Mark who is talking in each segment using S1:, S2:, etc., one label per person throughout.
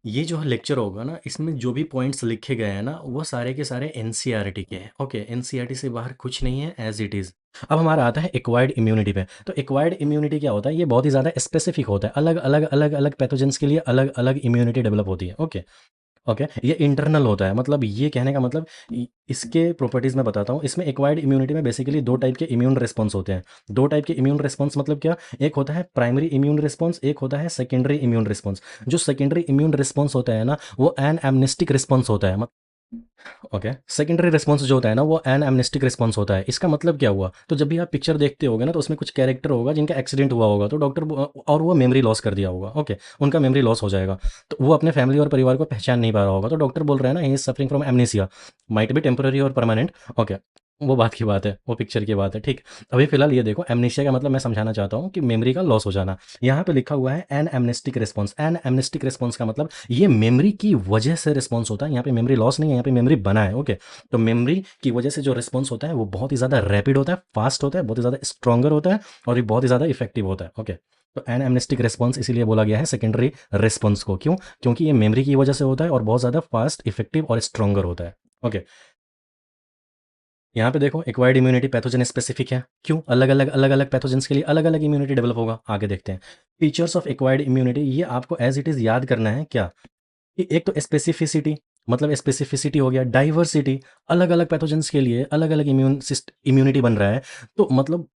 S1: ये जो लेक्चर होगा ना, इसमें जो भी पॉइंट्स लिखे गए हैं ना, वो सारे के सारे एनसीईआरटी के हैं। ओके, एनसीईआरटी से बाहर कुछ नहीं है, एज इट इज़। अब हमारा आता है एक्वायर्ड इम्यूनिटी पे। तो एक्वायर्ड इम्यूनिटी क्या होता है? ये बहुत ही ज़्यादा स्पेसिफिक होता है। अलग अलग अलग अलग पैथोजेंस के लिए अलग अलग इम्यूनिटी डेवलप होती है। ओके। ओके, ये इंटरनल होता है। मतलब ये कहने का मतलब इसके प्रॉपर्टीज़ मैं बताता हूँ। इसमें एक्वायर्ड इम्यूनिटी में बेसिकली दो टाइप के इम्यून रिस्पॉन्स होते हैं। दो टाइप के इम्यून रिस्पॉन्स मतलब क्या? एक होता है प्राइमरी इम्यून रिस्पॉन्स, एक होता है सेकेंडरी इम्यून रिस्पॉन्स। जो सेकेंडरी इम्यून रिस्पॉन्स होता है ना, वो एन एमनेस्टिक रिस्पॉन्स होता है। ओके, सेकेंडरी रिस्पॉन्स जो होता है ना, वो एन एमनेस्टिक रिस्पॉन्स होता है। इसका मतलब क्या हुआ? तो जब भी आप पिक्चर देखते होगे ना, तो उसमें कुछ कैरेक्टर होगा जिनका एक्सीडेंट हुआ होगा, तो और वो मेमोरी लॉस कर दिया होगा। ओके, उनका मेमोरी लॉस हो जाएगा, तो वो अपने फैमिली और परिवार को पहचान नहीं पा रहा होगा। तो डॉक्टर बोल रहे हैं ना, he is suffering from amnesia, might be temporary और परमानेंट। ओके, वो बात की बात है, वो पिक्चर की बात है। ठीक, अभी फिलहाल ये देखो, एमनेशिया का मतलब मैं समझाना चाहता हूँ कि मेमोरी का लॉस हो जाना। यहाँ पे लिखा हुआ है an amnestic response. An amnestic response का मतलब ये मेमोरी की वजह से रिस्पॉन्स होता है। यहाँ पे मेमोरी लॉस नहीं है, यहाँ पे मेमोरी बना है। ओके, तो मेमोरी की वजह से जो रिस्पॉन्स होता है वो बहुत ही ज़्यादा रैपिड होता है, फास्ट होता है, बहुत ही ज़्यादा स्ट्रॉन्गर होता है, और ये बहुत ही ज़्यादा इफेक्टिव होता है। ओके, तो एन एमनेस्टिक रिस्पॉन्स इसीलिए बोला गया है सेकेंडरी रिस्पॉन्स को। क्यों? क्योंकि ये मेमोरी की वजह से होता है और बहुत ज़्यादा फास्ट, इफेक्टिव और स्ट्रॉन्गर होता है। ओके, यहाँ पे देखो, एक्वायर्ड इम्यूनिटी पैथोजन स्पेसिफिक है। क्यों? अलग अलग अलग अलग पैथोजेंस के लिए अलग अलग इम्यूनिटी डेवलप होगा। आगे देखते हैं फीचर्स ऑफ एक्वायर्ड इम्यूनिटी। ये आपको एज इट इज़ याद करना है। क्या? कि एक तो स्पेसिफिसिटी, मतलब स्पेसिफिसिटी हो गया, डाइवर्सिटी, अलग अलग पैथोजेंस के लिए अलग अलग इम्यूनिटी बन रहा है। तो मतलब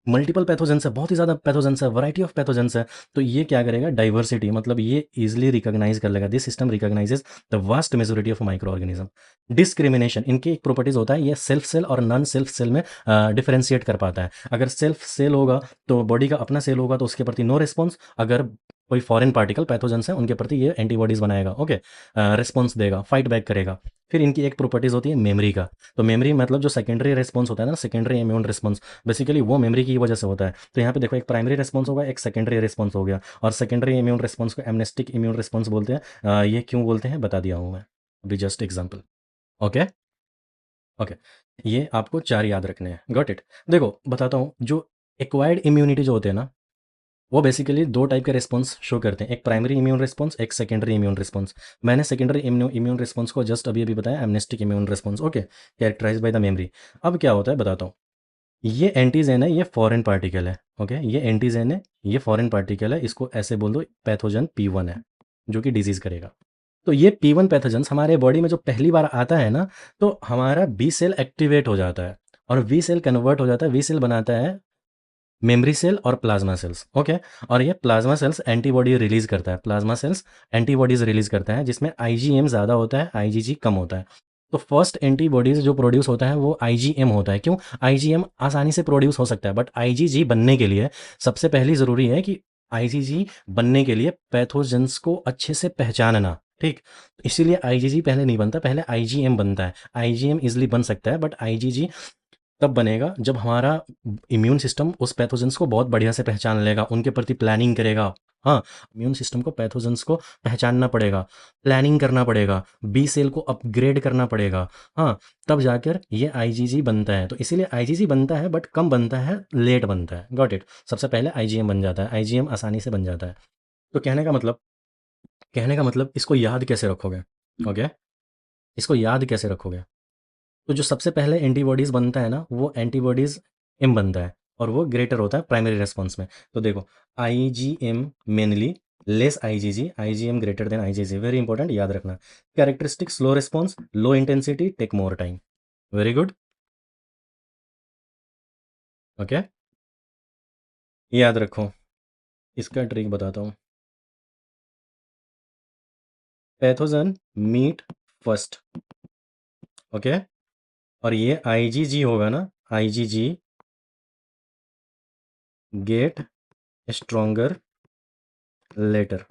S1: मल्टीपल पैथोजेंस है, बहुत ही ज़्यादा पैथोजेंस है, वैरायटी ऑफ पैथोजेंस है। तो ये क्या करेगा? डाइवर्सिटी, मतलब ये इजीली रिकॉग्नाइज कर लेगा। This system recognises the vast majority of micro organism. Discrimination, इनकी एक प्रॉपर्टीज होता है, ये सेल्फ सेल और नॉन सेल्फ सेल में डिफरेंशिएट कर पाता है। अगर सेल्फ सेल होगा तो बॉडी का अपना सेल होगा, तो उसके प्रति नो रिस्पॉन्स। अगर कोई फॉरेन पार्टिकल पैथोजेंस है, उनके प्रति ये एंटीबॉडीज बनाएगा। ओके, रिस्पॉन्स देगा, फाइट बैक करेगा। फिर इनकी एक प्रॉपर्टीज होती है मेमोरी का। तो मेमोरी मतलब जो सेकेंडरी रिस्पॉन्स होता है ना, सेकेंडरी इम्यून रिस्पॉन्स, बेसिकली वो मेमोरी की वजह से होता है। तो यहाँ पे देखो, एक प्राइमरी रिस्पॉन्स होगा, एक सेकेंडरी रिस्पॉन्स हो गया। और सेकेंडरी इम्यून रिस्पॉन्स को एमनेस्टिक इम्यून रिस्पॉन्स बोलते हैं। ये क्यों बोलते हैं बता दिया हूँ मैं अभी, जस्ट एग्जाम्पल। ओके। ओके, ये आपको चार याद रखने हैं। Got it. देखो बताता हूँ, जो एक्वायर्ड इम्यूनिटी जो होते हैं ना, वो बेसिकली दो टाइप के रिस्पॉन्स शो करते हैं। एक प्राइमरी इम्यून रिस्पॉन्स, एक सेकेंडरी इम्यून रिस्पॉन्स। मैंने सेकेंडरी इम्यून रिस्पॉन्स को जस्ट अभी अभी बताया, amnestic immune response. Okay, characterize by the memory. अब क्या होता है बताता हूँ। ये एंटीजेन है, ये फॉरेन पार्टिकल है। ओके, ये एंटीजेन है, ये फॉरेन पार्टिकल है। इसको ऐसे बोल दो, पैथोजन P1 है, जो कि डिजीज करेगा। तो ये P1 पैथोजन्स हमारे बॉडी में जो पहली बार आता है ना, तो हमारा बी सेल एक्टिवेट हो जाता है, और वी सेल कन्वर्ट हो जाता है। वी सेल बनाता है मेमोरी सेल और प्लाज्मा सेल्स। ओके, और ये प्लाज्मा सेल्स एंटीबॉडी रिलीज करता है। प्लाज्मा सेल्स एंटीबॉडीज रिलीज करता है, जिसमें आईजीएम ज़्यादा होता है, आईजीजी कम होता है। तो फर्स्ट एंटीबॉडीज जो प्रोड्यूस होता है वो आईजीएम होता है। क्यों? आईजीएम आसानी से प्रोड्यूस हो सकता है, बट आईजीजी बनने के लिए सबसे पहली ज़रूरी है कि आईजीजी बनने के लिए पैथोजेंस को अच्छे से पहचानना। ठीक, इसीलिए आईजीजी पहले नहीं बनता, पहले आईजीएम बनता है। आईजीएम इजिली बन सकता है, बट आईजीजी तब बनेगा जब हमारा इम्यून सिस्टम उस पैथोजेंस को बहुत बढ़िया से पहचान लेगा, उनके प्रति प्लानिंग करेगा। हाँ, इम्यून सिस्टम को पैथोजेंस को पहचानना पड़ेगा, प्लानिंग करना पड़ेगा, बी सेल को अपग्रेड करना पड़ेगा। हाँ, तब जाकर ये आईजीजी बनता है। तो इसीलिए आईजीजी बनता है, बट कम बनता है, लेट बनता है। Got it. सबसे पहले आईजीएम बन जाता है, आईजीएम आसानी से बन जाता है। तो कहने का मतलब इसको याद कैसे रखोगे? ओके, इसको याद कैसे रखोगे? तो जो सबसे पहले एंटीबॉडीज़ बनता है ना, वो एंटीबॉडीज़ एम बनता है, और वो ग्रेटर होता है प्राइमरी रेस्पॉन्स में। तो देखो, IgM mainly, less IgG, IgM greater than IgG. Very important, याद रखना। Characteristic slow response, low intensity, take more time. Very good. Okay, याद रखो। इसका ट्रिक बताता हूँ। Pathogen meet first. ओके, और ये आईजीजी होगा ना, आईजीजी गेट स्ट्रोंगर लेटर।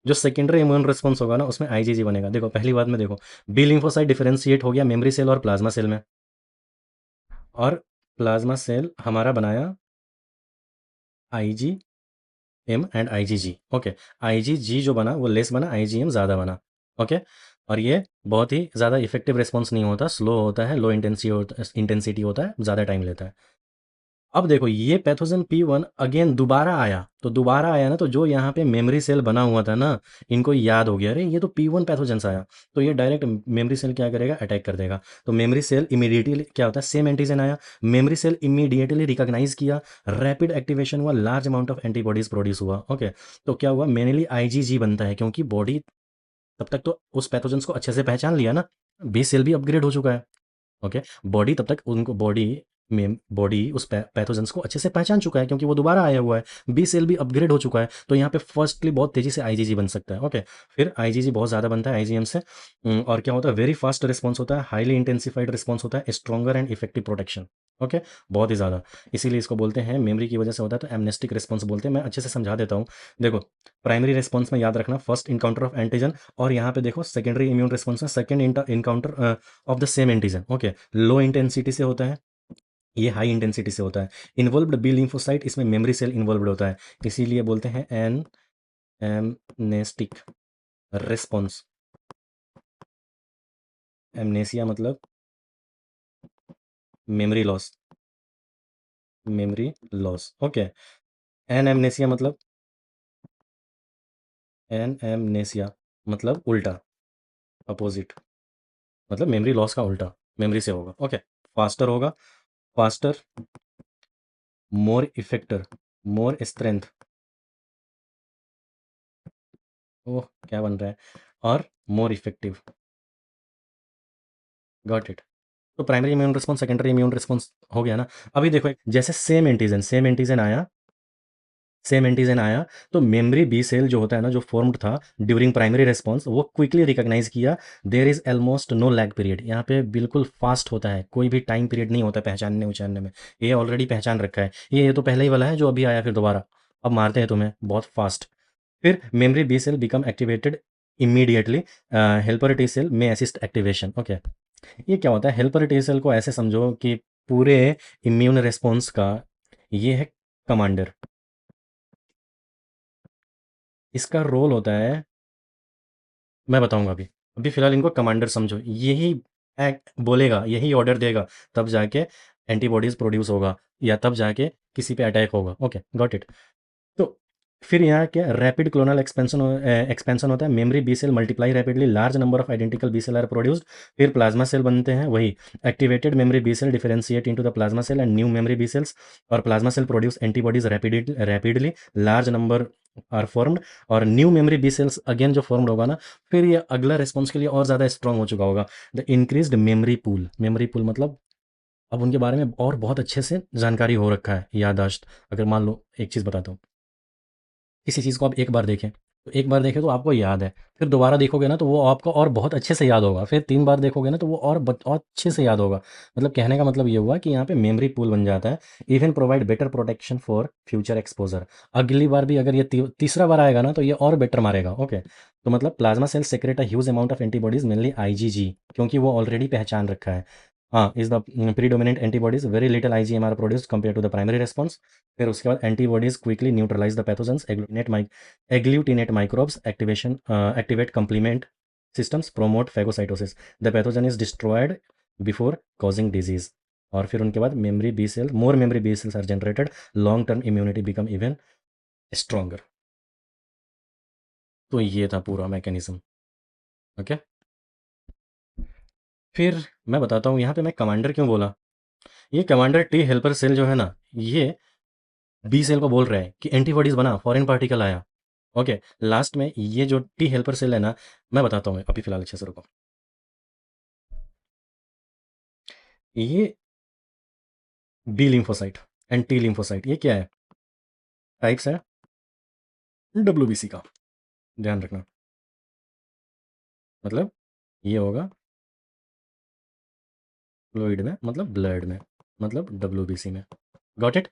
S1: जो सेकेंडरी इम्यून रिस्पॉन्स होगा ना, उसमें आईजीजी बनेगा। देखो पहली बात में देखो, बी लिम्फोसाइट डिफरेंशिएट हो गया मेमोरी सेल और प्लाज्मा सेल में, और प्लाज्मा सेल हमारा बनाया Ig M and IgG. Okay, IgG जो बना वो लेस बना, आईजीएम ज़्यादा बना। ओके, और ये बहुत ही ज़्यादा इफेक्टिव रिस्पॉन्स नहीं होता, स्लो होता है, लो इंटेंसिटी होता है, ज़्यादा टाइम लेता है। अब देखो ये पैथोजन P1 अगेन दोबारा आया, तो दोबारा आया ना, तो जो यहाँ पे मेमोरी सेल बना हुआ था ना, इनको याद हो गया अरे ये तो P1 पैथोजेंस आया, तो ये डायरेक्ट मेमोरी सेल क्या करेगा, अटैक कर देगा। तो मेमोरी सेल इमीडिएटली क्या होता है, सेम एंटीजन आया, मेमोरी सेल इमीडिएटली रिकॉग्नाइज किया, रैपिड एक्टिवेशन हुआ, large amount of antibodies produce हुआ। ओके, तो क्या हुआ, मेनली आईजीजी बनता है, क्योंकि बॉडी तब तक तो उस पैथोजेंस को अच्छे से पहचान लिया ना, बी सेल भी अपग्रेड हो चुका है। ओके, बॉडी तब तक उनको बॉडी में बॉडी उस पैथोजेंस को अच्छे से पहचान चुका है, क्योंकि वो दोबारा आया हुआ है, बी सेल भी अपग्रेड हो चुका है, तो यहाँ पे फर्स्टली बहुत तेजी से आईजीजी बन सकता है। ओके, फिर आईजीजी बहुत ज़्यादा बनता है आईजीएम से, और क्या होता है, वेरी फास्ट रिस्पॉन्स होता है, हाईली इंटेंसिफाइड रिस्पॉन्स होता है, stronger and effective protection. Okay, बहुत ही ज़्यादा, इसीलिए इसको बोलते हैं मेमोरी की वजह से होता है, तो एमनेस्टिक रिस्पॉन्स बोलते हैं। मैं अच्छे से समझा देता हूँ। देखो, प्राइमरी रिस्पॉन्स में याद रखना फर्स्ट इनकाउंटर ऑफ एंटीजन, और यहाँ पे देखो सेकेंडरी इम्यून रिस्पॉन्स में second encounter of the same antigen. Okay, low intensity से होता है, ये हाई इंटेंसिटी से होता है। इन्वॉल्व्ड बी लिम्फोसाइट, इसमें मेमोरी सेल इन्वॉल्व्ड होता है, इसीलिए बोलते हैं एन एमनेस्टिक रिस्पॉन्स। एमनेसिया मतलब memory loss, memory loss. Okay, an amnesia मतलब, एन एमनेसिया मतलब उल्टा, अपोजिट, मतलब मेमोरी लॉस का उल्टा मेमोरी से होगा। ओके, फास्टर होगा, faster, more effector, more strength, oh क्या बन रहा है, और मोर इफेक्टिव। Got it. तो primary immune response, secondary immune response हो गया ना। अभी देखो जैसे सेम एंटीजन आया, तो मेमोरी बी सेल जो होता है ना, जो फॉर्म्ड था ड्यूरिंग प्राइमरी रिस्पॉन्स, वो क्विकली रिकॉग्नाइज किया, there is almost no lag period, यहाँ पे बिल्कुल फास्ट होता है, कोई भी टाइम पीरियड नहीं होता पहचानने उचानने में, ये ऑलरेडी पहचान रखा है, ये तो पहले ही वाला है जो अभी आया फिर दोबारा, अब मारते हैं तुम्हें बहुत फास्ट। फिर memory B cell become activated immediately, helper T cell में असिस्ट एक्टिवेशन। ओके, ये क्या होता है, हेल्पर टी सेल को ऐसे समझो कि पूरे इम्यून रिस्पॉन्स का ये है कमांडर, इसका रोल होता है, मैं बताऊंगा अभी, अभी फिलहाल इनको कमांडर समझो, यही एक्ट बोलेगा, यही ऑर्डर देगा, तब जाके एंटीबॉडीज प्रोड्यूस होगा, या तब जाके किसी पे अटैक होगा। Okay, got it. तो फिर यहाँ क्या, रैपिड क्लोनल एक्सपेंशन होता है, memory B cell multiply rapidly, large number of identical B cell are produced, फिर प्लाज्मा सेल बनते हैं, वही activated memory B cell differentiate into the plasma cell and new memory B cells, और plasma cell produce antibodies rapidly, large number are formed, और new memory B cells again जो formed होगा ना, फिर ये अगला रिस्पॉन्स के लिए और ज़्यादा स्ट्रॉन्ग हो चुका होगा। द इंक्रीज्ड मेमोरी पूल मतलब अब उनके बारे में और बहुत अच्छे से जानकारी हो रखा है, याददाश्त। अगर मान लो एक चीज़ बताता हूँ, किसी चीज़ को आप एक बार देखें, तो एक बार देखें तो आपको याद है, फिर दोबारा देखोगे ना तो वो आपको और बहुत अच्छे से याद होगा, फिर 3 बार देखोगे ना तो वो और अच्छे से याद होगा। मतलब कहने का मतलब ये हुआ कि यहाँ पे मेमोरी पूल बन जाता है, even provide better protection for future exposure. अगली बार भी अगर ये तीसरा बार आएगा ना तो ये और बेटर मारेगा। ओके, तो मतलब plasma cell secrete a huge amount of antibodies, mainly IgG, क्योंकि वो ऑलरेडी पहचान रखा है। हाँ, is the predominant antibodies, very little IgM are produced compare to the primary response. फिर उसके बाद antibodies quickly neutralise the pathogens, agglutinate microbes, activate complement systems, promote phagocytosis, the pathogen is destroyed before causing disease। और फिर उनके बाद memory B cell, more memory B cells are generated, long term immunity become even stronger. तो ये था पूरा mechanism. Okay, फिर मैं बताता हूँ यहाँ पे मैं कमांडर क्यों बोला। ये कमांडर टी हेल्पर सेल जो है ना, ये बी सेल को बोल रहा है कि एंटीबॉडीज बना, फॉरेन पार्टिकल आया। ओके, लास्ट में ये जो टी हेल्पर सेल है ना, मैं बताता हूँ, अभी फिलहाल अच्छे से रुको। ये B lymphocyte and T lymphocyte, ये क्या है, टाइप्स है डब्ल्यूबीसी का, ध्यान रखना। मतलब ये होगा फ्लूइड में, मतलब ब्लड में, मतलब डब्ल्यूबीसी में। Got it.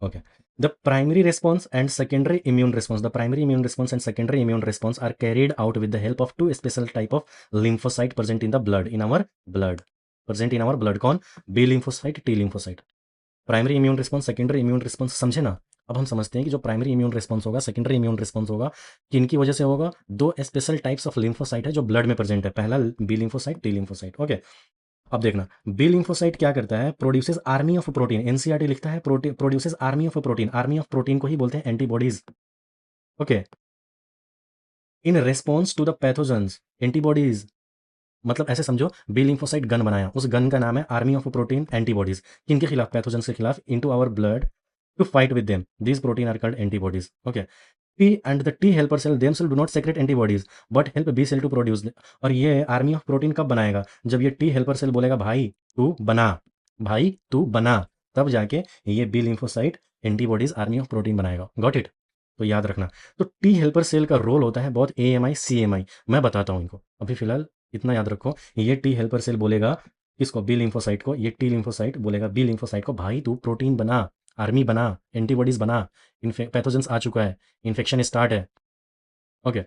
S1: Okay, the primary response and secondary immune response, the primary immune response and secondary immune response are carried out with the help of two special type of lymphocyte present in the blood, in our blood, present in our blood. कौन, B lymphocyte, T lymphocyte. Primary immune response, secondary immune response, समझे ना। अब हम समझते हैं कि जो primary immune response होगा, सेकेंडरी इम्यून रिस्पॉन्स होगा, किनकी वजह से होगा, दो स्पेशल टाइप्स ऑफ लिम्फोसाइट है जो ब्लड में प्रेजेंट है, पहला B lymphocyte, T lymphocyte. Okay, अब देखना, बी लिम्फोसाइट क्या करता है, produces army of protein, NCERT लिखता है produces army of protein, army of protein को ही बोलते हैं antibodies. Okay, in response to the pathogens, antibodies मतलब ऐसे समझो, बी लिम्फोसाइट गन बनाया, उस गन का नाम है आर्मी ऑफ प्रोटीन एंटीबॉडीज। किनके खिलाफ, पैथोजेंस के खिलाफ, into our blood to fight with them, these protein are called antibodies. Okay, T and the T helper cell themselves do not secrete antibodies but help B cell to produce them। और ये army of protein कब बनाएगा, जब ये T helper cell बोलेगा भाई तू बना, भाई तू बना, तब जाके ये B lymphocyte antibodies army of protein बनाएगा। Got it. तो याद रखना, तो टी हेल्पर सेल का रोल होता है बहुत AMI CMI, मैं बताता हूँ इनको, अभी फिलहाल इतना याद रखो। ये टी हेल्पर सेल बोलेगा किसको, बी लिम्फोसाइट को, ये टी लिम्फोसाइट बोलेगा बी लिम्फोसाइट को भाई तू प्रोटीन बना, आर्मी बना, एंटीबॉडीज बना, पैथोजेंस आ चुका है, इन्फेक्शन स्टार्ट है। ओके,